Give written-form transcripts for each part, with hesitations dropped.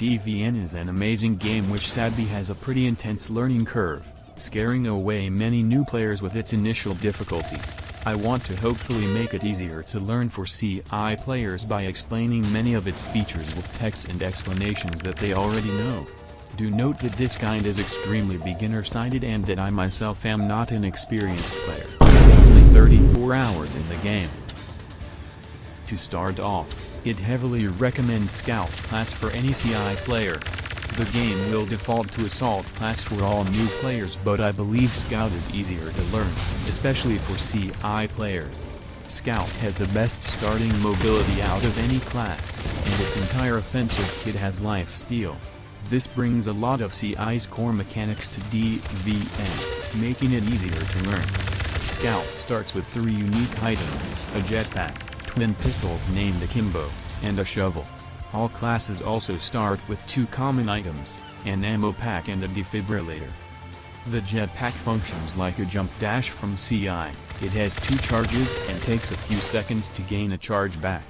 DVN is an amazing game which sadly has a pretty intense learning curve, scaring away many new players with its initial difficulty. I want to hopefully make it easier to learn for CI players by explaining many of its features with text and explanations that they already know. Do note that this guide is extremely beginner-sided and that I myself am not an experienced player, only 34 hours in the game. To start off, it heavily recommends Scout class for any CI player. The game will default to Assault class for all new players, but I believe Scout is easier to learn, especially for CI players. Scout has the best starting mobility out of any class, and its entire offensive kit has lifesteal. This brings a lot of CI's core mechanics to DVN, making it easier to learn. Scout starts with 3 unique items, a jetpack, twin pistols named Akimbo, and a shovel. All classes also start with 2 common items, an ammo pack and a defibrillator. The jetpack functions like a jump dash from CI, it has 2 charges and takes a few seconds to gain a charge back.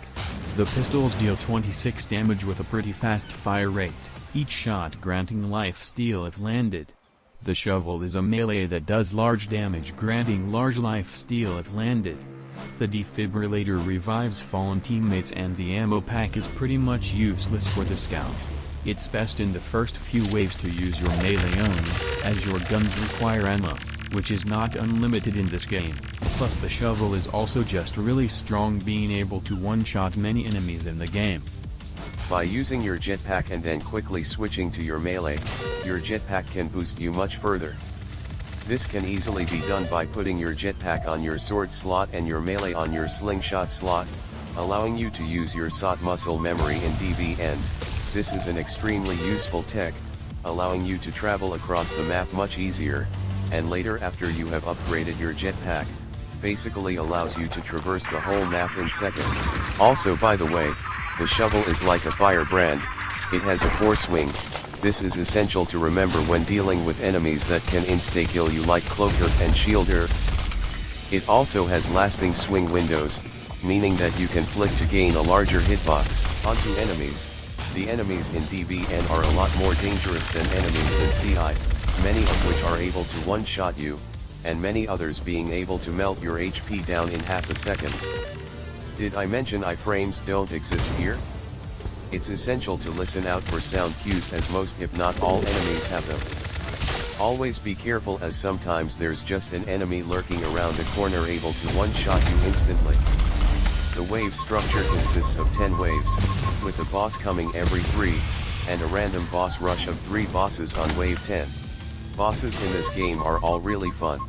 The pistols deal 26 damage with a pretty fast fire rate, each shot granting lifesteal if landed. The shovel is a melee that does large damage, granting large lifesteal if landed. The defibrillator revives fallen teammates, and the ammo pack is pretty much useless for the scout. It's best in the first few waves to use your melee only, as your guns require ammo, which is not unlimited in this game. Plus the shovel is also just really strong, being able to one-shot many enemies in the game. By using your jetpack and then quickly switching to your melee, your jetpack can boost you much further. This can easily be done by putting your jetpack on your sword slot and your melee on your slingshot slot, allowing you to use your SOT muscle memory in DVN. This is an extremely useful tech, allowing you to travel across the map much easier, and later after you have upgraded your jetpack, basically allows you to traverse the whole map in seconds. Also, by the way, the shovel is like a firebrand, it has a 4 swing. This is essential to remember when dealing with enemies that can insta-kill you like cloakers and shielders. It also has lasting swing windows, meaning that you can flick to gain a larger hitbox onto enemies. The enemies in DVN are a lot more dangerous than enemies in CI, many of which are able to one-shot you, and many others being able to melt your HP down in half a second. Did I mention iframes don't exist here? It's essential to listen out for sound cues, as most if not all enemies have them. Always be careful, as sometimes there's just an enemy lurking around a corner able to one-shot you instantly. The wave structure consists of 10 waves, with a boss coming every 3, and a random boss rush of 3 bosses on wave 10. Bosses in this game are all really fun.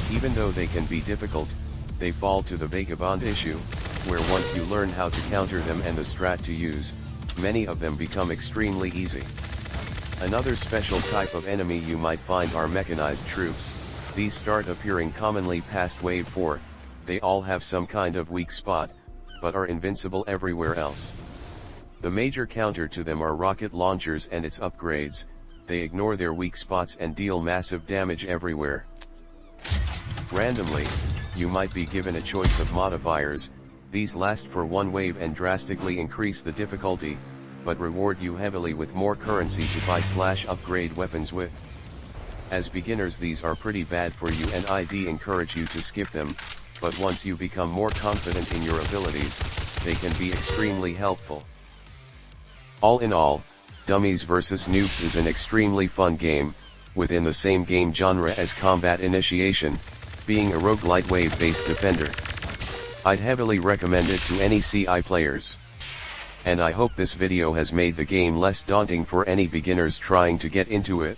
Even though they can be difficult, they fall to the vagabond issue, where once you learn how to counter them and the strat to use, many of them become extremely easy. Another special type of enemy you might find are mechanized troops. These start appearing commonly past wave 4, they all have some kind of weak spot, but are invincible everywhere else. The major counter to them are rocket launchers and its upgrades, they ignore their weak spots and deal massive damage everywhere. Randomly, you might be given a choice of modifiers. These last for 1 wave and drastically increase the difficulty, but reward you heavily with more currency to buy/upgrade weapons with. As beginners, these are pretty bad for you, and I'd encourage you to skip them, but once you become more confident in your abilities, they can be extremely helpful. All in all, Dummies vs Noobs is an extremely fun game, within the same game genre as Combat Initiation, being a roguelite wave-based defender. I'd heavily recommend it to any CI players. And I hope this video has made the game less daunting for any beginners trying to get into it.